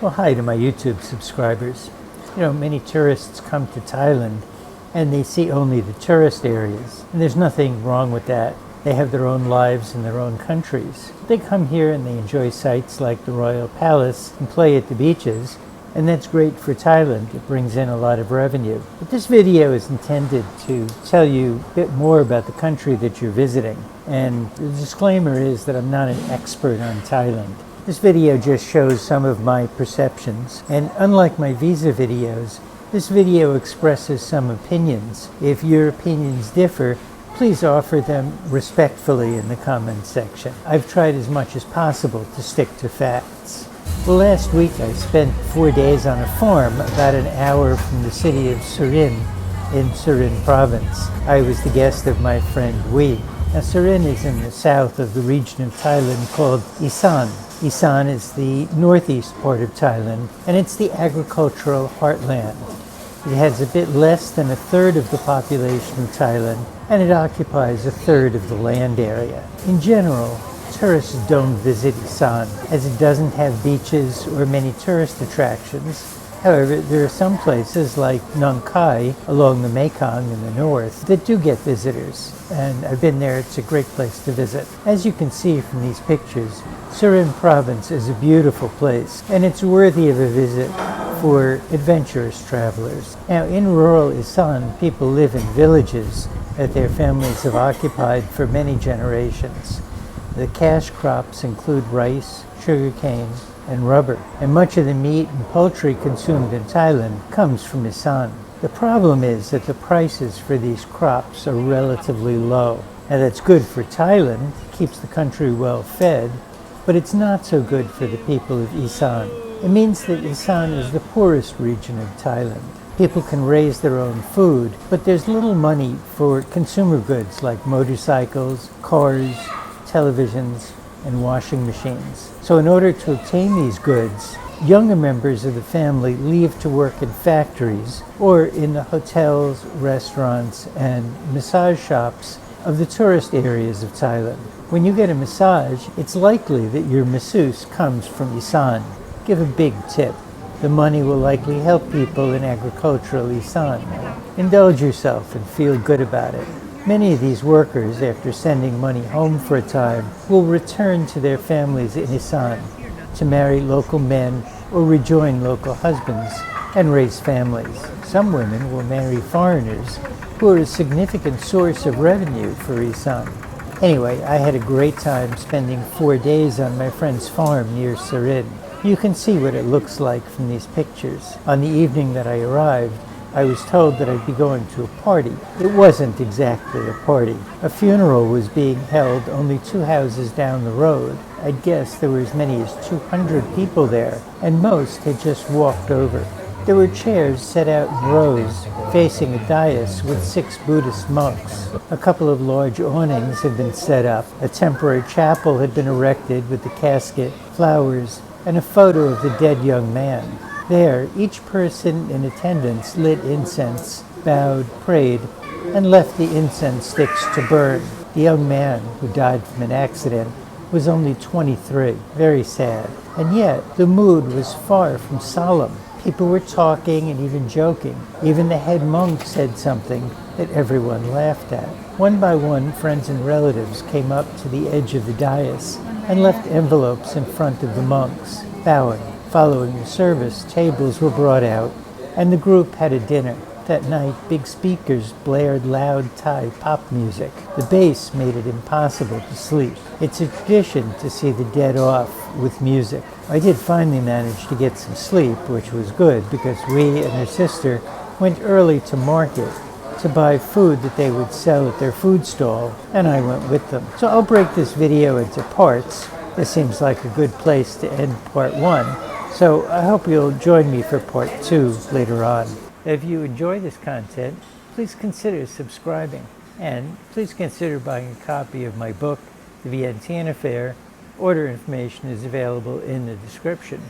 Well, hi to my YouTube subscribers. You know, many tourists come to Thailand and they see only the tourist areas. And there's nothing wrong with that. They have their own lives in their own countries. They come here and they enjoy sites like the Royal Palace and play at the beaches. And that's great for Thailand. It brings in a lot of revenue. But this video is intended to tell you a bit more about the country that you're visiting. And the disclaimer is that I'm not an expert on Thailand. This video just shows some of my perceptions, and unlike my visa videos, this video expresses some opinions. If your opinions differ, please offer them respectfully in the comments section. I've tried as much as possible to stick to facts. Well, last week I spent 4 days on a farm about an hour from the city of Surin in Surin Province. I was the guest of my friend Wee. Now, Surin is in the south of the region of Thailand called Isan. Isan is the northeast part of Thailand, and it's the agricultural heartland. It has a bit less than a third of the population of Thailand, and it occupies a third of the land area. In general, tourists don't visit Isan, as it doesn't have beaches or many tourist attractions. However, there are some places like Nong Khai along the Mekong in the north that do get visitors, and I've been there. It's a great place to visit. As you can see from these pictures, Surin Province is a beautiful place, and it's worthy of a visit for adventurous travelers. Now, in rural Isan, people live in villages that their families have occupied for many generations. The cash crops include rice, sugarcane, and rubber, and much of the meat and poultry consumed in Thailand comes from Isan. The problem is that the prices for these crops are relatively low. Now, that's good for Thailand, keeps the country well fed, but it's not so good for the people of Isan. It means that Isan is the poorest region of Thailand. People can raise their own food, but there's little money for consumer goods like motorcycles, cars, televisions, and washing machines. So in order to obtain these goods, younger members of the family leave to work in factories or in the hotels, restaurants, and massage shops of the tourist areas of Thailand. When you get a massage, it's likely that your masseuse comes from Isan. Give a big tip. The money will likely help people in agricultural Isan. Indulge yourself and feel good about it. Many of these workers, after sending money home for a time, will return to their families in Isan to marry local men or rejoin local husbands and raise families. Some women will marry foreigners who are a significant source of revenue for Isan. Anyway, I had a great time spending 4 days on my friend's farm near Surin. You can see what it looks like from these pictures. On the evening that I arrived, I was told that I'd be going to a party. It wasn't exactly a party. A funeral was being held only 2 houses down the road. I'd guess there were as many as 200 people there, and most had just walked over. There were chairs set out in rows, facing a dais with 6 Buddhist monks. A couple of large awnings had been set up. A temporary chapel had been erected with the casket, flowers, and a photo of the dead young man. There, each person in attendance lit incense, bowed, prayed, and left the incense sticks to burn. The young man, who died from an accident, was only 23. Very sad. And yet, the mood was far from solemn. People were talking and even joking. Even the head monk said something that everyone laughed at. One by one, friends and relatives came up to the edge of the dais and left envelopes in front of the monks, bowing. Following the service, tables were brought out, and the group had a dinner. That night, big speakers blared loud Thai pop music. The bass made it impossible to sleep. It's a tradition to see the dead off with music. I did finally manage to get some sleep, which was good, because we and her sister went early to market to buy food that they would sell at their food stall, and I went with them. So I'll break this video into parts. This seems like a good place to end part 1. So I hope you'll join me for part 2 later on. If you enjoy this content, please consider subscribing, and please consider buying a copy of my book, The Vientiane Affair. Order information is available in the description.